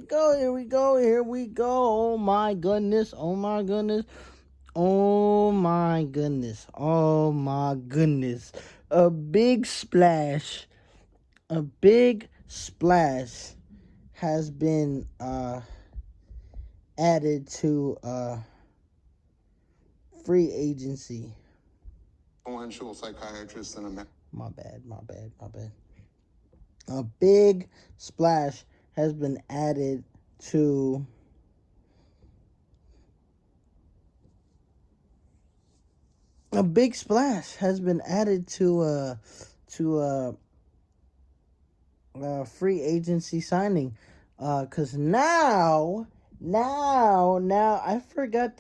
go, here we go, here we go. Oh my goodness, oh my goodness, oh my goodness, oh my goodness. A big splash, a big splash has been added to free agency. Influential psychiatrist in America. My bad. A big splash has been added to free agency signing. Cause now I forgot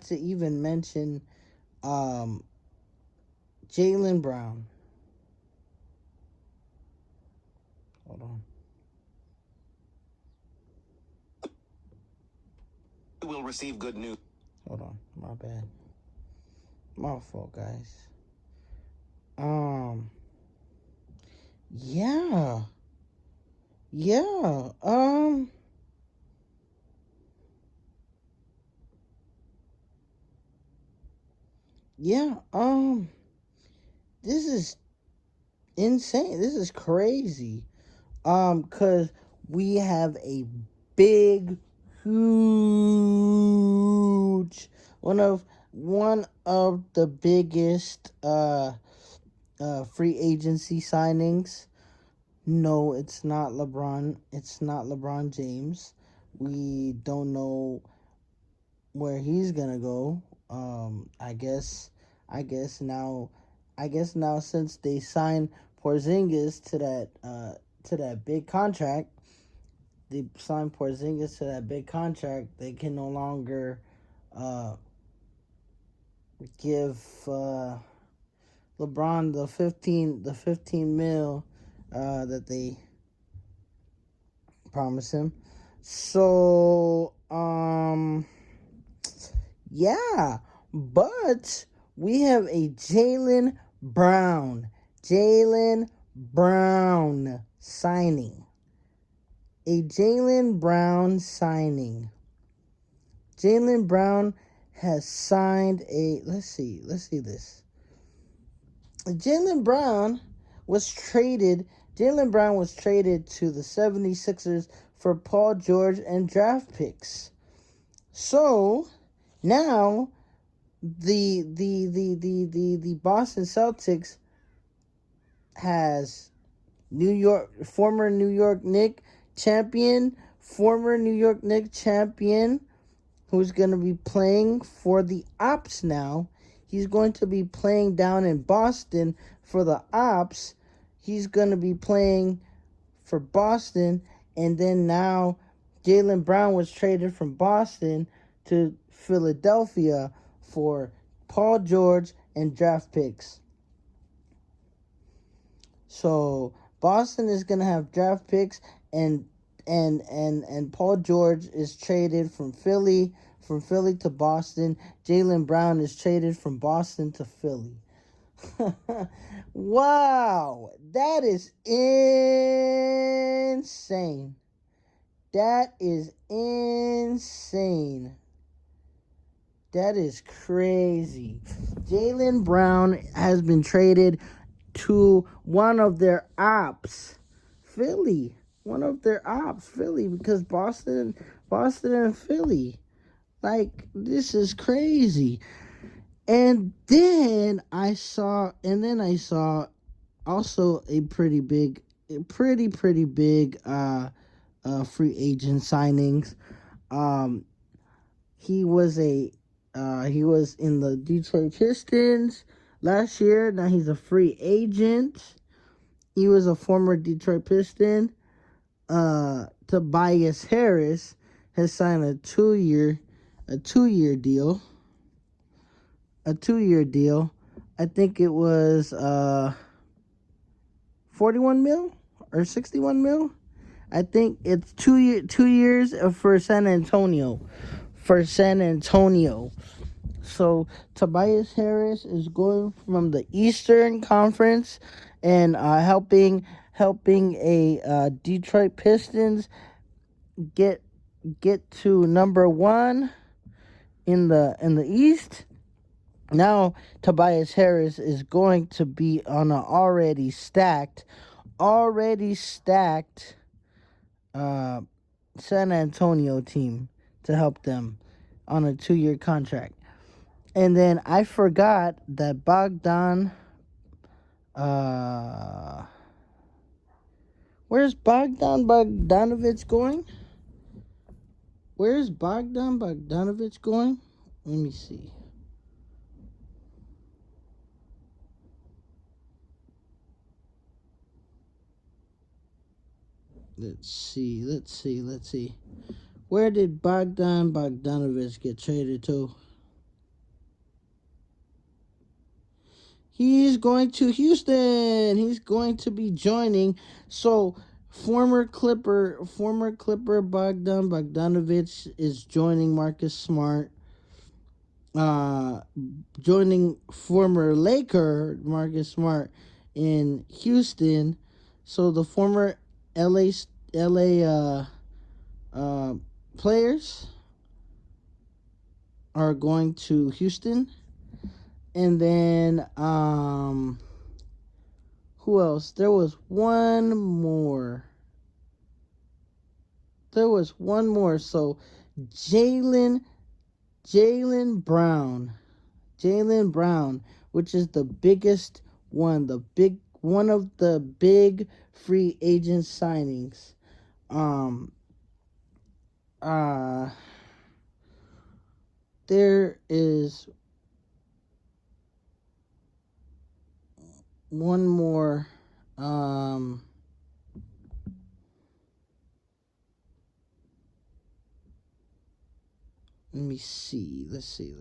to even mention Jaylen Brown. Hold on. Will receive good news. Hold on. My bad. My fault, guys. Yeah. Yeah. Yeah. This is insane. This is crazy. Cause we have a big, huge, one of the biggest free agency signings. No, it's not LeBron. It's not LeBron James. We don't know where he's gonna go. I guess now, since they signed Porzingis to that big contract, they can no longer give LeBron the 15 mil that they promised him. So yeah, but we have a Jaylen Brown signing. Jaylen Brown has signed a, let's see this. Jaylen Brown was traded to the 76ers for Paul George and draft picks. So now the Boston Celtics has former New York Knicks champion, who's going to be playing for the Ops now. He's going to be playing down in Boston for the Ops. He's going to be playing for Boston, and then now Jaylen Brown was traded from Boston to Philadelphia for Paul George and draft picks. So Boston is gonna have draft picks, and Paul George is traded from Philly to Boston. Jaylen Brown is traded from Boston to Philly. Wow, that is insane. That is crazy. Jaylen Brown has been traded to one of their ops, Philly. Because Boston and Philly. Like, this is crazy. And then I saw also a pretty big free agent signings. He was in the Detroit Pistons last year. Now he's a free agent. He was a former Detroit Piston. Tobias Harris has signed a two-year deal. I think it was 41 mil or 61 mil. I think it's 2 years for San Antonio. So Tobias Harris is going from the Eastern Conference and helping a Detroit Pistons get to number 1 in the East. Now Tobias Harris is going to be on an already stacked uh, San Antonio team to help them on a 2-year contract. And then I forgot that where's Bogdan Bogdanovic going? Where's Bogdan Bogdanovic going? Let me see. Let's see. Where did Bogdan Bogdanovic get traded to? He's going to Houston. He's going to be joining. So former Clipper Bogdan Bogdanovic is joining Marcus Smart. Joining former Laker Marcus Smart in Houston. So the former LA players are going to Houston. And then who else? There was one more. So Jaylen Brown, which is the biggest one, one of the big free agent signings. There is one more. Let me see. Let's see.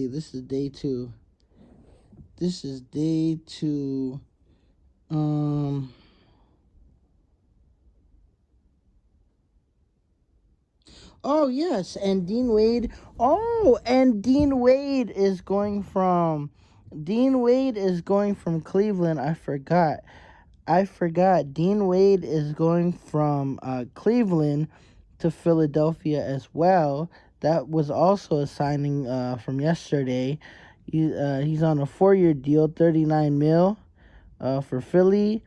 This is day 2. Oh yes, and Dean Wade. Oh, and Dean Wade is going from Cleveland. I forgot. Dean Wade is going from Cleveland to Philadelphia as well. That was also a signing from yesterday. He's on a 4-year deal, $39 million for Philly.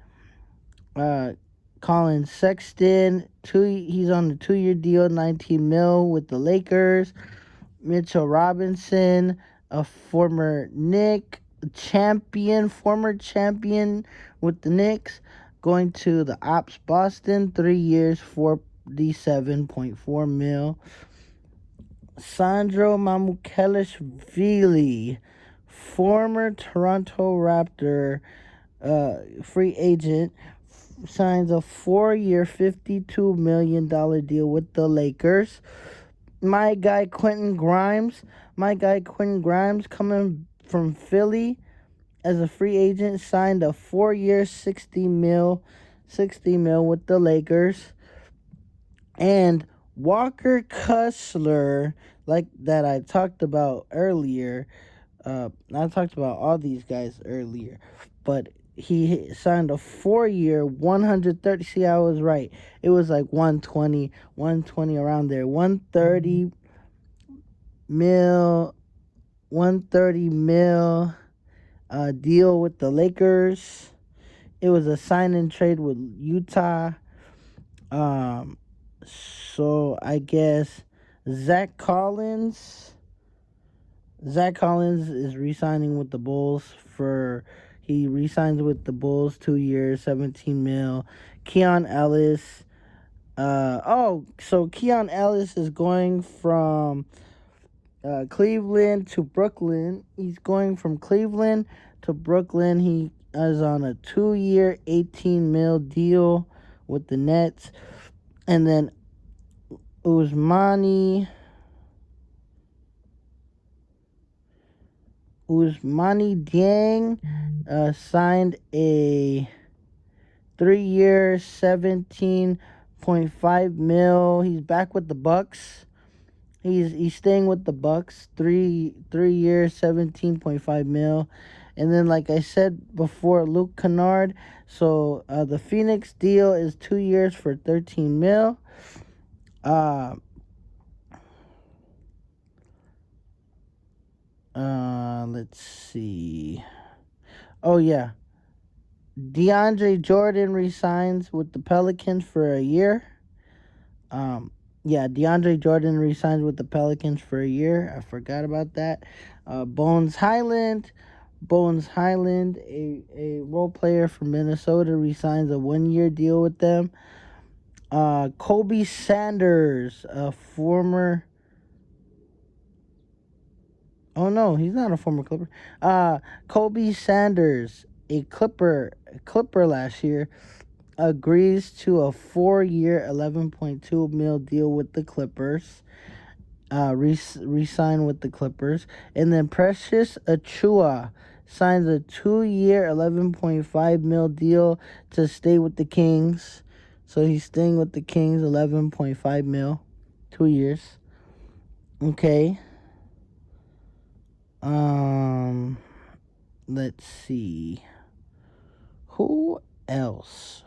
Colin Sexton, he's on a 2-year deal, $19 million with the Lakers. Mitchell Robinson, a former champion with the Knicks, going to the Ops Boston, 3 years, $47.4 million. Sandro Mamukelashvili, former Toronto Raptor free agent, signs a 4-year, $52 million deal with the Lakers. My guy Quentin Grimes, coming from Philly as a free agent, signed a 4-year, $60 million with the Lakers. And Walker Kessler, like that I talked about earlier. I talked about all these guys earlier, but he signed a 4-year, 130. See, I was right. It was like 120 around there. 130 mil deal with the Lakers. It was a sign and trade with Utah. So I guess Zach Collins is re-signing with the Bulls he re-signs with the Bulls 2 years, $17 million. Keon Ellis. So Keon Ellis is going from Cleveland to Brooklyn. He's going from Cleveland to Brooklyn. He is on a 2-year, $18 million deal with the Nets. And then Usmani Dieng signed a 3-year, $17.5 million. He's back with the Bucks. He's staying with the Bucks. 3 years, $17.5 million. And then, like I said before, Luke Kennard. So the Phoenix deal is 2 years for $13 million. Let's see. Oh yeah, DeAndre Jordan resigns with the Pelicans for a year. DeAndre Jordan resigns with the Pelicans for a year. I forgot about that. Bones Highland, a role player from Minnesota, resigns a 1-year deal with them. Kobe Sanders, a former. Oh no, he's not a former Clipper. Kobe Sanders, a Clipper last year, agrees to a 4-year, $11.2 million deal with the Clippers. Resign with the Clippers. And then Precious Achua signs a 2-year, $11.5 million deal to stay with the Kings. So he's staying with the Kings, $11.5 million, 2 years. Okay. Let's see. Who else?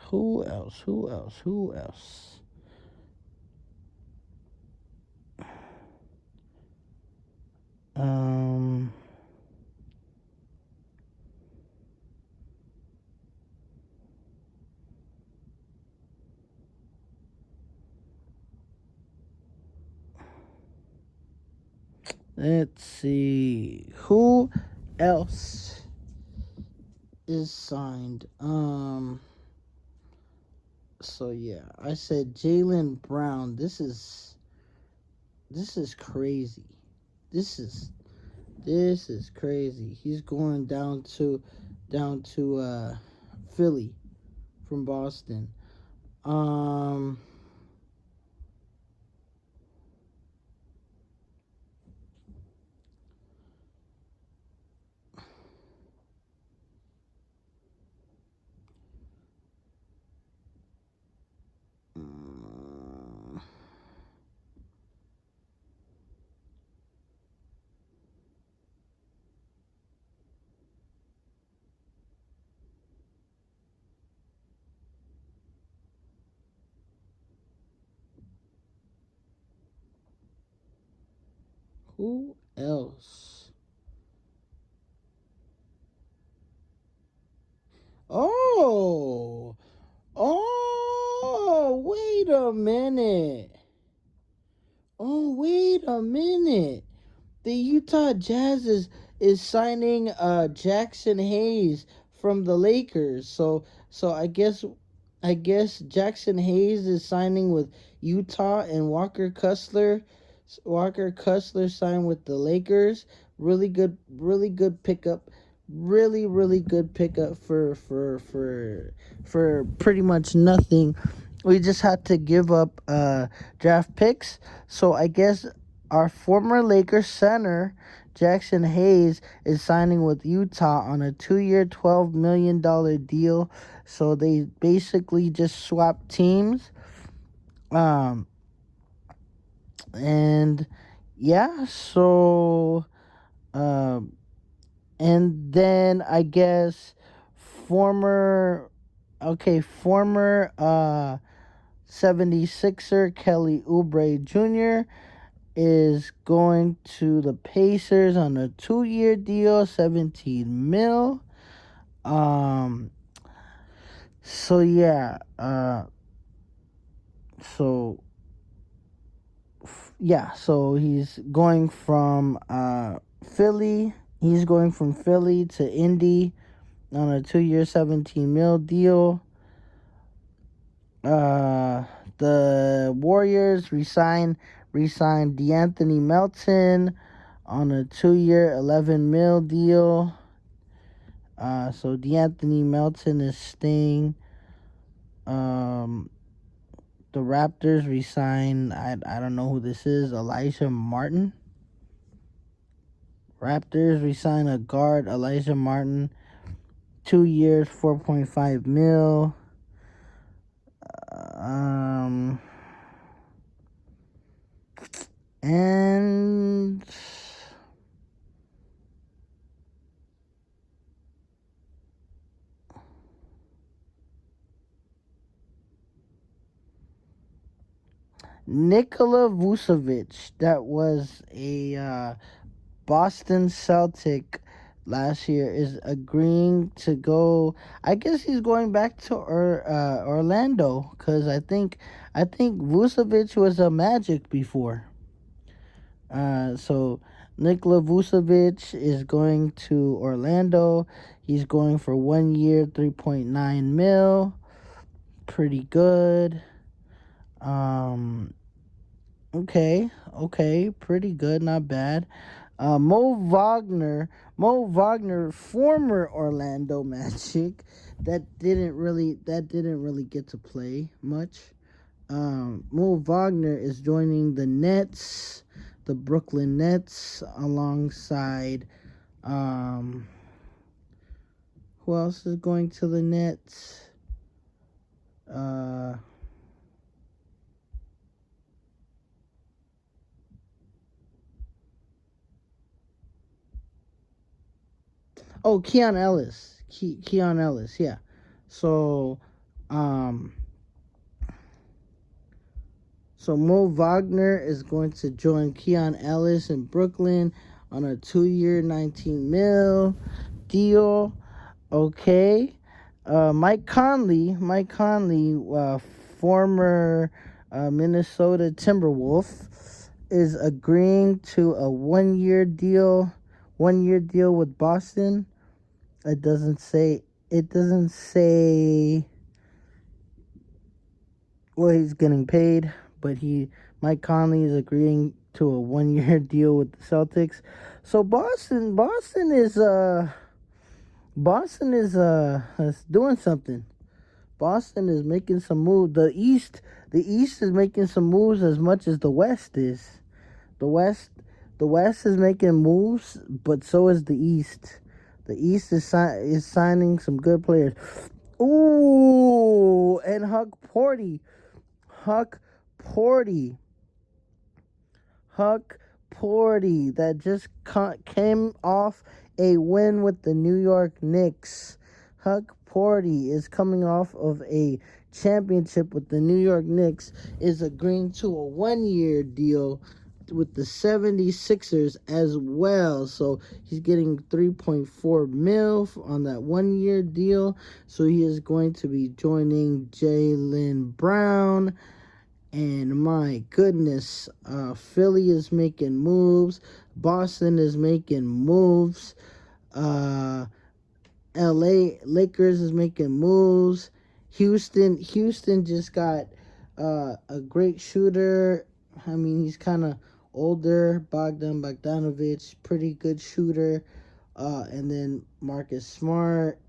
Let's see. Who else is signed? So yeah, I said Jaylen Brown. This is crazy. This is crazy. He's going down to Philly from Boston. Who else? Wait a minute. Wait a minute. The Utah Jazz is signing Jackson Hayes from the Lakers. So I guess Jackson Hayes is signing with Utah, and Walker Kessler signed with the Lakers. Really good pickup. Really good pickup for pretty much nothing. We just had to give up draft picks. So I guess our former Lakers center Jackson Hayes is signing with Utah on a 2-year, $12 million deal. So they basically just swapped teams. And yeah, so and then I guess former 76er Kelly Oubre Jr. is going to the Pacers on a 2-year deal, $17 million. So yeah, so he's going from Philly. He's going from Philly to Indy on a 2-year, $17 million deal. The Warriors re-signed DeAnthony Melton on a 2-year, $11 million deal. So DeAnthony Melton is staying. Um, the Raptors resign. I don't know who this is. Elijah Martin. Raptors resign a guard, Elijah Martin. 2 years, 4.5 mil. Um, and Nikola Vucevic, that was a Boston Celtic last year, is agreeing to go. I guess he's going back to Orlando, because I think Vucevic was a Magic before. So Nikola Vucevic is going to Orlando. He's going for 1 year, 3.9 mil. Pretty good. Okay, pretty good, not bad. Mo Wagner, former Orlando Magic, that didn't really get to play much. Mo Wagner is joining the Nets, the Brooklyn Nets, alongside who else is going to the Nets? Uh, oh, Keon Ellis, Keon Ellis, yeah. So, um, so Mo Wagner is going to join Keon Ellis in Brooklyn on a 2 year, 19 mil deal. Okay. Mike Conley, former Minnesota Timberwolf, is agreeing to a 1 year deal. 1 year deal with Boston. It doesn't say. It doesn't say what he's getting paid, but Mike Conley is agreeing to a 1 year deal with the Celtics. So Boston is doing something. Boston is making some moves. The East is making some moves as much as the West is. The West, the West is making moves, but so is the East. The East is signing some good players. Ooh, and Huck Porty, Huck Porty, that just came off a win with the New York Knicks. Huck Porty is coming off of a championship with the New York Knicks, is agreeing to a 1 year deal with the 76ers as well. So he's getting 3.4 mil on that 1 year deal. So he is going to be joining Jaylen Brown. And my goodness, Philly is making moves. Boston is making moves. Uh, LA Lakers is making moves. Houston just got a great shooter. I mean, he's kind of older. Bogdanovich, pretty good shooter. And then Marcus Smart.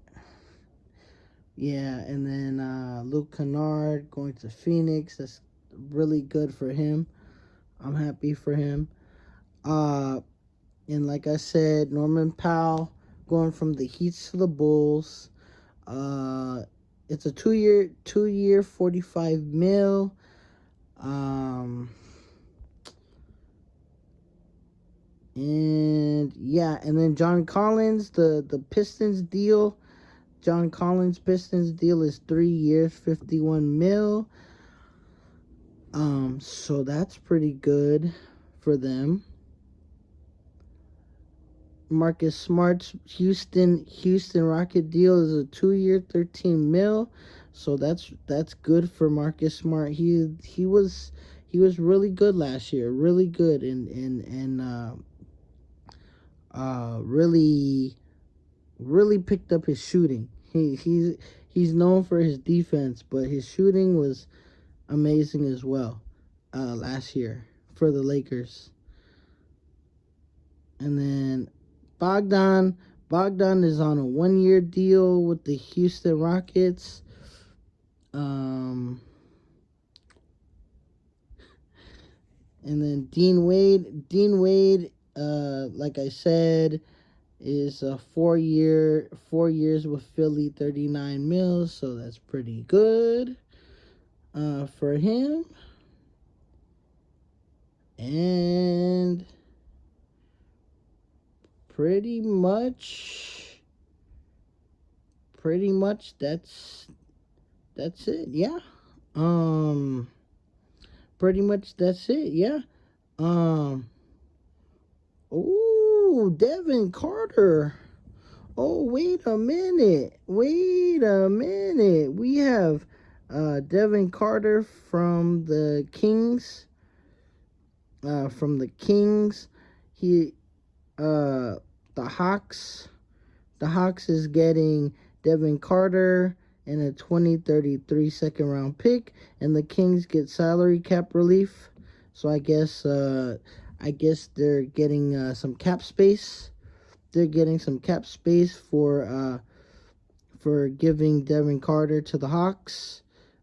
Yeah, and then Luke Kennard going to Phoenix. That's really good for him. I'm happy for him. And like I said, Norman Powell going from the Heat to the Bulls. It's a 2 year, 45 mil. And yeah, and then John Collins, the Pistons deal. John Collins Pistons deal is 3 years, 51 mil. So that's pretty good for them. Marcus Smart's Houston Rocket deal is a 2 year, 13 mil. So that's good for Marcus Smart. He was really good last year, really good, and really picked up his shooting. He's known for his defense, but his shooting was amazing as well last year for the Lakers. And then Bogdan is on a 1-year deal with the Houston Rockets. And then Dean Wade, like I said, is a 4 years with Philly, 39 mils, so that's pretty good for him. And pretty much that's it. Yeah. Pretty much that's it. Yeah. Oh, Devin Carter. Oh, wait a minute. We have Devin Carter from the Kings. He the Hawks. The Hawks is getting Devin Carter and a 2033 second round pick, and the Kings get salary cap relief. So I guess they're getting some cap space. They're getting some cap space for giving Devin Carter to the Hawks.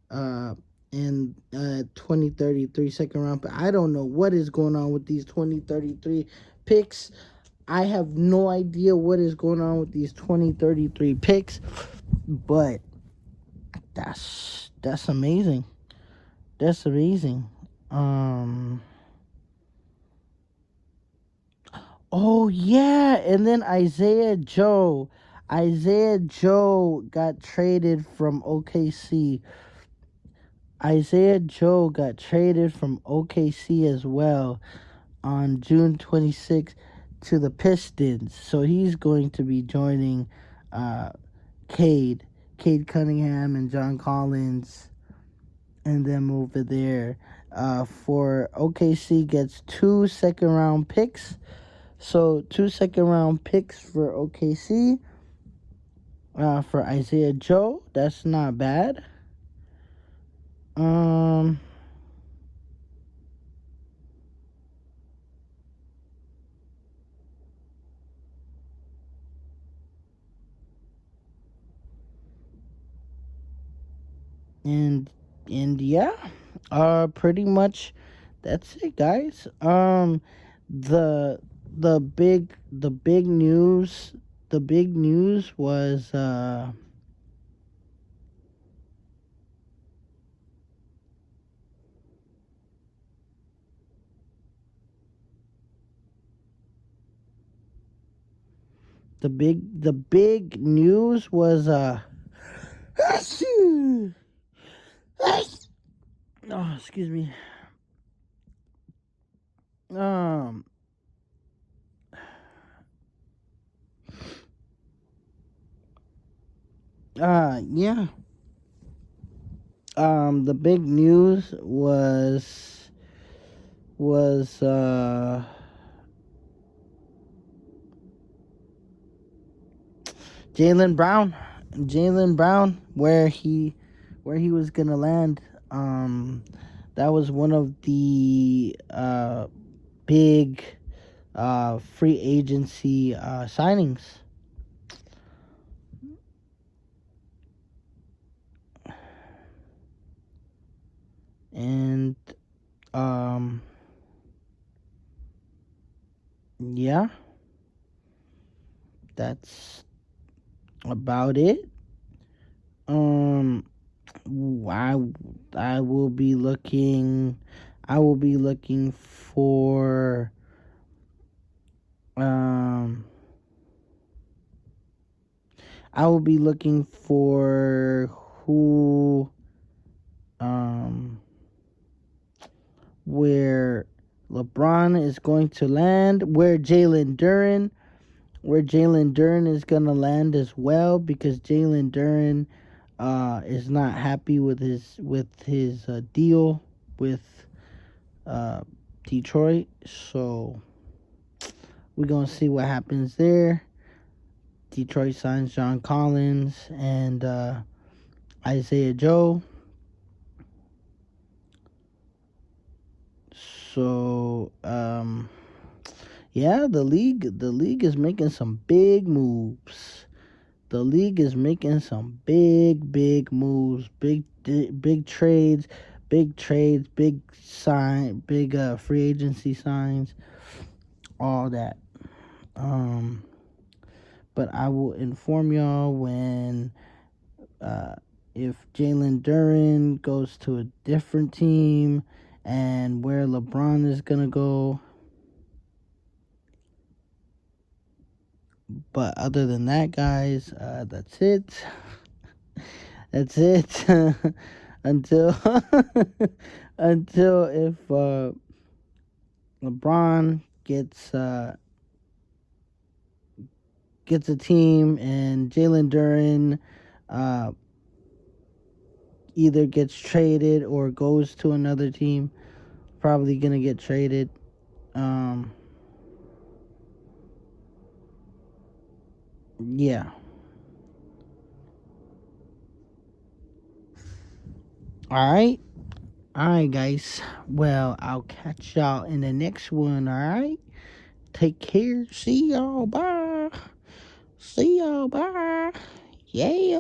And 2033 second round. But I don't know what is going on with these 2033 picks. I have no idea what is going on with these 2033 picks, but that's amazing. That's amazing. Oh yeah, and then Isaiah Joe got traded from OKC. Isaiah Joe got traded from OKC as well on June 26th to the Pistons. So he's going to be joining Cade Cunningham and John Collins and them over there. For OKC gets 2 second round picks. So 2 second round picks for OKC. For Isaiah Joe, that's not bad. And yeah, pretty much that's it, guys. The big news was the big news was oh, excuse me. Yeah. The big news was Jaylen Brown, where he was gonna land. That was one of the big free agency signings. And yeah, that's about it. I will be looking for who where LeBron is going to land, where Jalen Duren is gonna land as well, because Jalen Duren is not happy with his deal with Detroit. So we're gonna see what happens there. Detroit signs John Collins and Isaiah Joe. So Yeah, the league is making some big moves. The league is making some big moves, big trades, big free agency signs, all that. Um, but I will inform y'all when if Jalen Duren goes to a different team and where LeBron is gonna go. But other than that, guys, that's it. That's it. until until if LeBron gets a team and Jalen Duren uh, either gets traded or goes to another team, probably gonna get traded. Yeah. All right. All right, guys. Well, I'll catch y'all in the next one. All right. Take care. See y'all. Bye. See y'all. Bye. Yeah.